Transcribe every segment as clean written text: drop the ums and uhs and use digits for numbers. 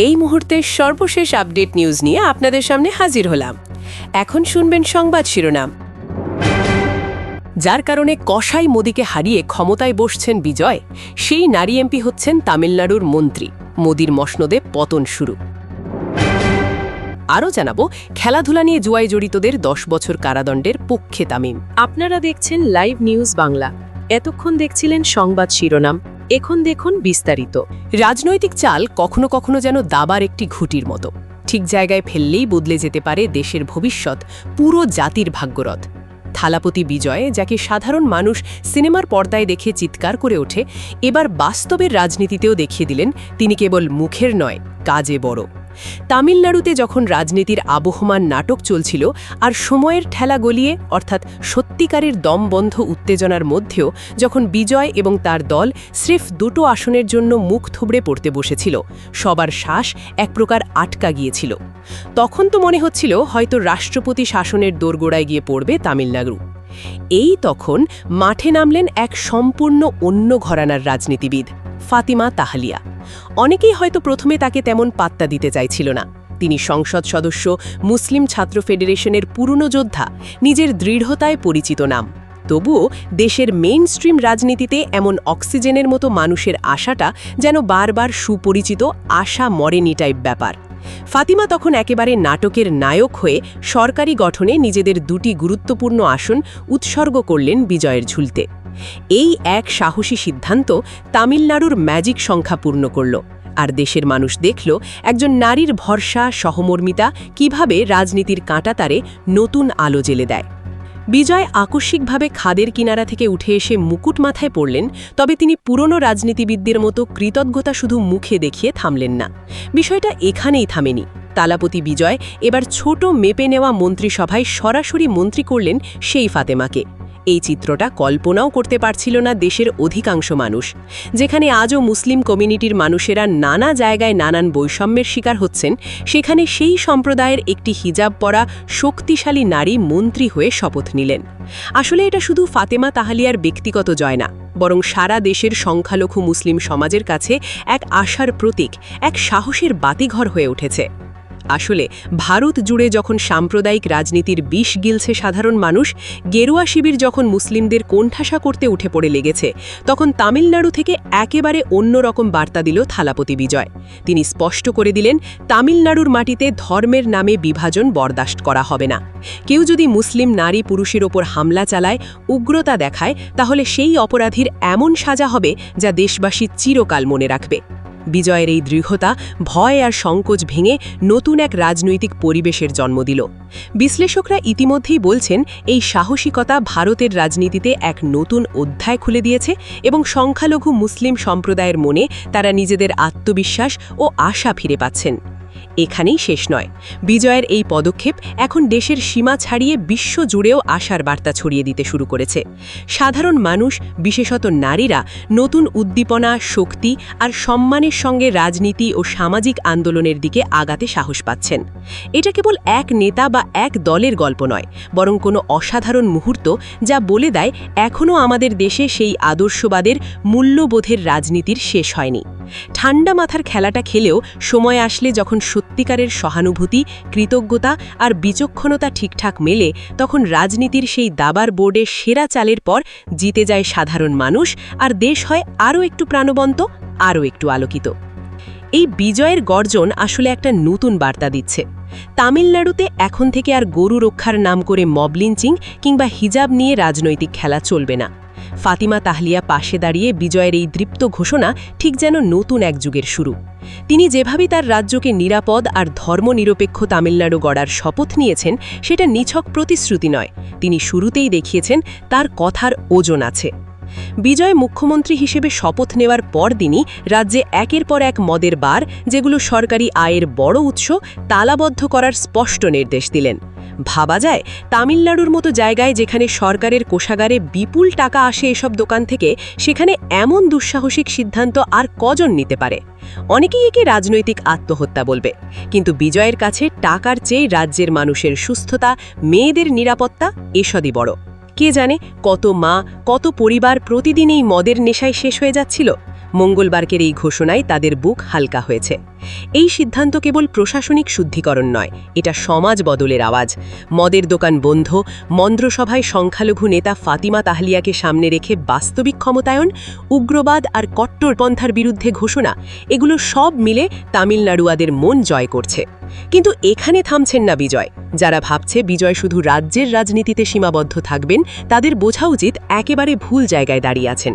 এই মুহূর্তের সর্বশেষ আপডেট নিউজ নিয়ে আপনাদের সামনে হাজির হলাম। এখন শুনবেন সংবাদ শিরোনাম। যার কারণে কসাই মোদিকে হারিয়ে ক্ষমতায় বসছেন বিজয়, সেই নারী এমপি হচ্ছেন তামিলনাড়ুর মন্ত্রী। মোদির মসনদে পতন শুরু। আরও জানাবো, খেলাধুলা নিয়ে জুয়ায় জড়িতদের 10 বছর কারাদণ্ডের পক্ষে তামিম। আপনারা দেখছেন লাইভ নিউজ বাংলা। এতক্ষণ দেখছিলেন সংবাদ শিরোনাম, এখন দেখুন বিস্তারিত। রাজনৈতিক চাল কখনো কখনো যেন দাবার একটি ঘুঁটির মতো, ঠিক জায়গায় ফেললেই বদলে যেতে পারে দেশের ভবিষ্যৎ, পুরো জাতির ভাগ্যরথ। থালাপতি বিজয়, যাকে সাধারণ মানুষ সিনেমার পর্দায় দেখে চিৎকার করে ওঠে, এবার বাস্তবের রাজনীতিতেও দেখিয়ে দিলেন তিনি কেবল মুখের নয়, কাজে বড়। তামিলনাড়ুতে যখন রাজনীতির আবহমান নাটক চলছিল আর সময়ের ঠেলা গলিয়ে, অর্থাৎ সত্যিকারের দমবন্ধ উত্তেজনার মধ্যেও যখন বিজয় এবং তার দল স্রেফ দুটো আসনের জন্য মুখ থুবড়ে পড়তে বসেছিল, সবার শ্বাস এক প্রকার আটকা গিয়েছিল। তখন তো মনে হচ্ছিল হয়তো রাষ্ট্রপতি শাসনের দোরগোড়ায় গিয়ে পড়বে তামিলনাড়ু। এই তখন মাঠে নামলেন এক সম্পূর্ণ অন্য ঘরানার রাজনীতিবিদ, ফাতিমা তাহলিয়া। অনেকেই হয়তো প্রথমে তাকে তেমন পাত্তা দিতে চাইছিল না। তিনি সংসদ সদস্য, মুসলিম ছাত্র ফেডারেশনের পুরনো যোদ্ধা, নিজের দৃঢ়তায় পরিচিত নাম। তবুও দেশের মেইন স্ট্রিম রাজনীতিতে এমন অক্সিজেনের মতো মানুষের আশাটা যেন বারবার সুপরিচিত আশা মরেনি টাইপ ব্যাপার। ফাতিমা তখন একেবারে নাটকের নায়ক হয়ে সরকারি গঠনে নিজেদের দুটি গুরুত্বপূর্ণ আসন উৎসর্গ করলেন বিজয়ের ঝুলতে। এই এক সাহসী সিদ্ধান্ত তামিলনাড়ুর ম্যাজিক সংখ্যা পূর্ণ করল, আর দেশের মানুষ দেখল একজন নারীর ভরসা, সহমর্মিতা কিভাবে রাজনীতির কাঁটাতারে নতুন আলো জ্বেলে দেয়। বিজয় আকস্মিকভাবে খাদের কিনারা থেকে উঠে এসে মুকুট মাথায় পড়লেন, তবে তিনি পুরনো রাজনীতিবিদদের মতো কৃতজ্ঞতা শুধু মুখে দেখিয়ে থামলেন না। বিষয়টা এখানেই থামেনি। তালাপতি বিজয় এবার ছোট মেপে নেওয়া মন্ত্রিসভায় সরাসরি মন্ত্রী করলেন সেই ফাতেমাকে। এই চিত্রটা কল্পনাও করতে পারছিল না দেশের অধিকাংশ মানুষ। যেখানে আজও মুসলিম কমিউনিটির মানুষেরা নানা জায়গায় নানান বৈষম্যের শিকার হচ্ছেন, সেখানে সেই সম্প্রদায়ের একটি হিজাব পরা শক্তিশালী নারী মন্ত্রী হয়ে শপথ নিলেন। আসলে এটা শুধু ফাতেমা তাহলিয়ার ব্যক্তিগত জয় না, বরং সারা দেশের সংখ্যালঘু মুসলিম সমাজের কাছে এক আশার প্রতীক, এক সাহসের বাতিঘর হয়ে উঠেছে। আসলে ভারত জুড়ে যখন সাম্প্রদায়িক রাজনীতির বিষ গিলছে সাধারণ মানুষ, গেরুয়া শিবির যখন মুসলিমদের কোণঠাসা করতে উঠে পড়ে লেগেছে, তখন তামিলনাড়ু থেকে একেবারে অন্যরকম বার্তা দিল থালাপতি বিজয়। তিনি স্পষ্ট করে দিলেন, তামিলনাড়ুর মাটিতে ধর্মের নামে বিভাজন বরদাস্ত করা হবে না। কেউ যদি মুসলিম নারী পুরুষের ওপর হামলা চালায়, উগ্রতা দেখায়, তাহলে সেই অপরাধীর এমন সাজা হবে যা দেশবাসী চিরকাল মনে রাখবে। বিজয়ের এই দৃঢ়তা ভয় আর সংকোচ ভেঙে নতুন এক রাজনৈতিক পরিবেশের জন্ম দিল। বিশ্লেষকরা ইতিমধ্যেই বলছেন, এই সাহসিকতা ভারতের রাজনীতিতে এক নতুন অধ্যায় খুলে দিয়েছে এবং সংখ্যালঘু মুসলিম সম্প্রদায়ের মনে তারা নিজেদের আত্মবিশ্বাস ও আশা ফিরে পাচ্ছেন। এখানেই শেষ নয়। বিজয়ের এই পদক্ষেপ এখন দেশের সীমা ছাড়িয়ে বিশ্ব জুড়েও আশার বার্তা ছড়িয়ে দিতে শুরু করেছে। সাধারণ মানুষ, বিশেষত নারীরা, নতুন উদ্দীপনা, শক্তি আর সম্মানের সঙ্গে রাজনীতি ও সামাজিক আন্দোলনের দিকে আগাতে সাহস পাচ্ছেন। এটা কেবল এক নেতা বা এক দলের গল্প নয়, বরং কোনো অসাধারণ মুহূর্ত, যা বলে দেয় এখনও আমাদের দেশে সেই আদর্শবাদের, মূল্যবোধের রাজনীতির শেষ হয়নি। ঠান্ডা মাথার খেলাটা খেলেও সময় আসলে যখন সত্যিকারের সহানুভূতি, কৃতজ্ঞতা আর বিচক্ষণতা ঠিকঠাক মেলে, তখন রাজনীতির সেই দাবার বোর্ডে সেরা চালের পর জিতে যায় সাধারণ মানুষ, আর দেশ হয় আরও একটু প্রাণবন্ত, আরও একটু আলোকিত। এই বিজয়ের গর্জন আসলে একটা নতুন বার্তা দিচ্ছে। তামিলনাড়ুতে এখন থেকে আর গরু রক্ষার নাম করে মব লিঞ্চিং কিংবা হিজাব নিয়ে রাজনৈতিক খেলা চলবে না। ফাতিমা তাহলিয়া পাশে দাঁড়িয়ে বিজয়ের এই দৃপ্ত ঘোষণা ঠিক যেন নতুন এক যুগের শুরু। তিনি যেভাবে তার রাজ্যকে নিরাপদ আর ধর্মনিরপেক্ষ তামিলনাড়ু গড়ার শপথ নিয়েছেন, সেটা নিছক প্রতিশ্রুতি নয়, তিনি শুরুতেই দেখিয়েছেন তার কথার ওজন আছে। বিজয় মুখ্যমন্ত্রী হিসেবে শপথ নেওয়ার পরদিনই রাজ্যে একের পর এক মদের বার, যেগুলো সরকারি আয়ের বড় উৎস, তালাবদ্ধ করার স্পষ্ট নির্দেশ দিলেন। ভাবা যায়, তামিলনাড়ুর মতো জায়গায় যেখানে সরকারের কোষাগারে বিপুল টাকা আসে এসব দোকান থেকে, সেখানে এমন দুঃসাহসিক সিদ্ধান্ত আর কজন নিতে পারে? অনেকেই একে রাজনৈতিক আত্মহত্যা বলবে, কিন্তু বিজয়ের কাছে টাকার চেয়ে রাজ্যের মানুষের সুস্থতা, মেয়েদের নিরাপত্তা এসবই বড়। কে জানে কত মা, কত পরিবার প্রতিদিন এই মদের নেশায় শেষ হয়ে যাচ্ছিল। মঙ্গলবারকের এই ঘোষণায় তাদের বুক হালকা হয়েছে। এই সিদ্ধান্ত কেবল প্রশাসনিক শুদ্ধিকরণ নয়, এটা সমাজ বদলের আওয়াজ। মদের দোকান বন্ধ, মন্ত্রসভায় সংখ্যালঘু নেতা ফাতিমা তাহলিয়াকে সামনে রেখে বাস্তবিক ক্ষমতায়ন, উগ্রবাদ আর কট্টরপন্থার বিরুদ্ধে ঘোষণা, এগুলো সব মিলে তামিলনাড়ুয়াদের মন জয় করছে। কিন্তু এখানে থামছেন না বিজয়। যারা ভাবছে বিজয় শুধু রাজ্যের রাজনীতিতে সীমাবদ্ধ থাকবেন, তাদের বোঝা উচিত একেবারে ভুল জায়গায় দাঁড়িয়ে আছেন।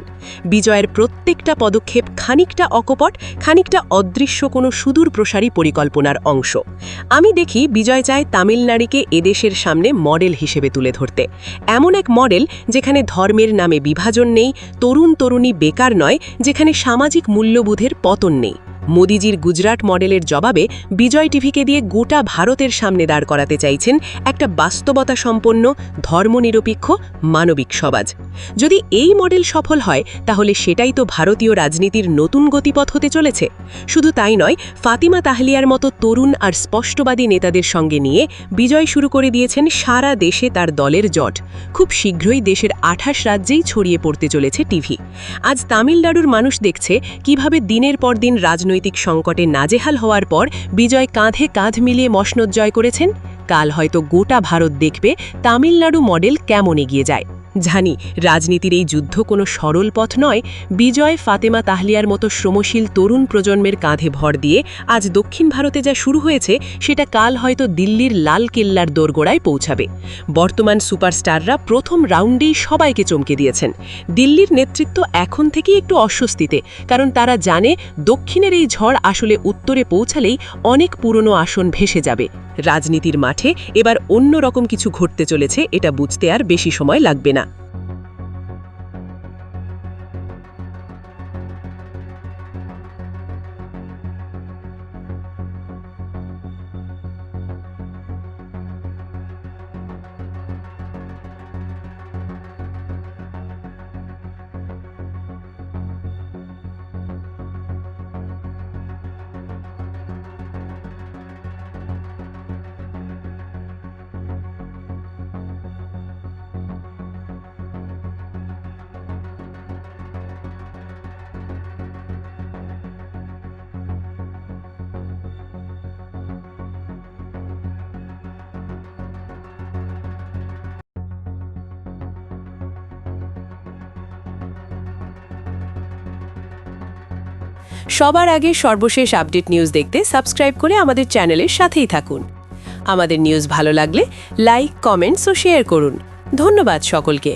বিজয়ের প্রত্যেকটা পদক্ষেপ খানিকটা অকপট, খানিকটা অদৃশ্য কোনো সুদূর প্রসারী পরিকল্পনার অংশ। আমি দেখি বিজয় চায় তামিলনাড়ুকে এদেশের সামনে মডেল হিসেবে তুলে ধরতে। এমন এক মডেল যেখানে ধর্মের নামে বিভাজন নেই, তরুণ তরুণী বেকার নয়, যেখানে সামাজিক মূল্যবোধের পতন নেই। মোদিজির গুজরাট মডেলের জবাবে বিজয় টিভিকে দিয়ে গোটা ভারতের সামনে দাঁড় করাতে চাইছেন একটা বাস্তবতা সম্পন্ন, ধর্মনিরপেক্ষ, মানবিক সমাজ। যদি এই মডেল সফল হয়, তাহলে সেটাই তো ভারতীয় রাজনীতির নতুন গতিপথ হতে চলেছে। শুধু তাই নয়, ফাতিমা তাহলিয়ার মতো তরুণ আর স্পষ্টবাদী নেতাদের সঙ্গে নিয়ে বিজয় শুরু করে দিয়েছেন সারা দেশে তার দলের জট। খুব শীঘ্রই দেশের 28 রাজ্যেই ছড়িয়ে পড়তে চলেছে টিভি। আজ তামিলনাড়ুর মানুষ দেখছে কিভাবে দিনের পর দিন রাজনৈতিক সংকটে নাজেহাল হওয়ার পর বিজয় কাঁধে কাঁধ মিলিয়ে মসনদ জয় করেছেন। কাল হয়তো গোটা ভারত দেখবে তামিলনাড়ু মডেল কেমন এগিয়ে যায়। জানি রাজনীতির এই যুদ্ধ কোনো সরল পথ নয়। বিজয়, ফাতেমা তাহলিয়ার মতো শ্রমশীল তরুণ প্রজন্মের কাঁধে ভর দিয়ে আজ দক্ষিণ ভারতে যা শুরু হয়েছে, সেটা কাল হয়তো দিল্লির লাল কেল্লার দোরগোড়ায় পৌঁছাবে। বর্তমান সুপারস্টাররা প্রথম রাউন্ডেই সবাইকে চমকে দিয়েছেন। দিল্লির নেতৃত্ব এখন থেকেই একটু অস্বস্তিতে, কারণ তারা জানে দক্ষিণের এই ঝড় আসলে উত্তরে পৌঁছালেই অনেক পুরনো আসন ভেসে যাবে। রাজনীতির মাঠে এবার অন্য রকম কিছু ঘটতে চলেছে, এটা বুঝতে আর বেশি সময় লাগবে না। সবার আগে সর্বশেষ আপডেট নিউজ দেখতে সাবস্ক্রাইব করে আমাদের চ্যানেলের সাথেই থাকুন। আমাদের নিউজ ভালো লাগলে লাইক, কমেন্টস ও শেয়ার করুন। ধন্যবাদ সকলকে।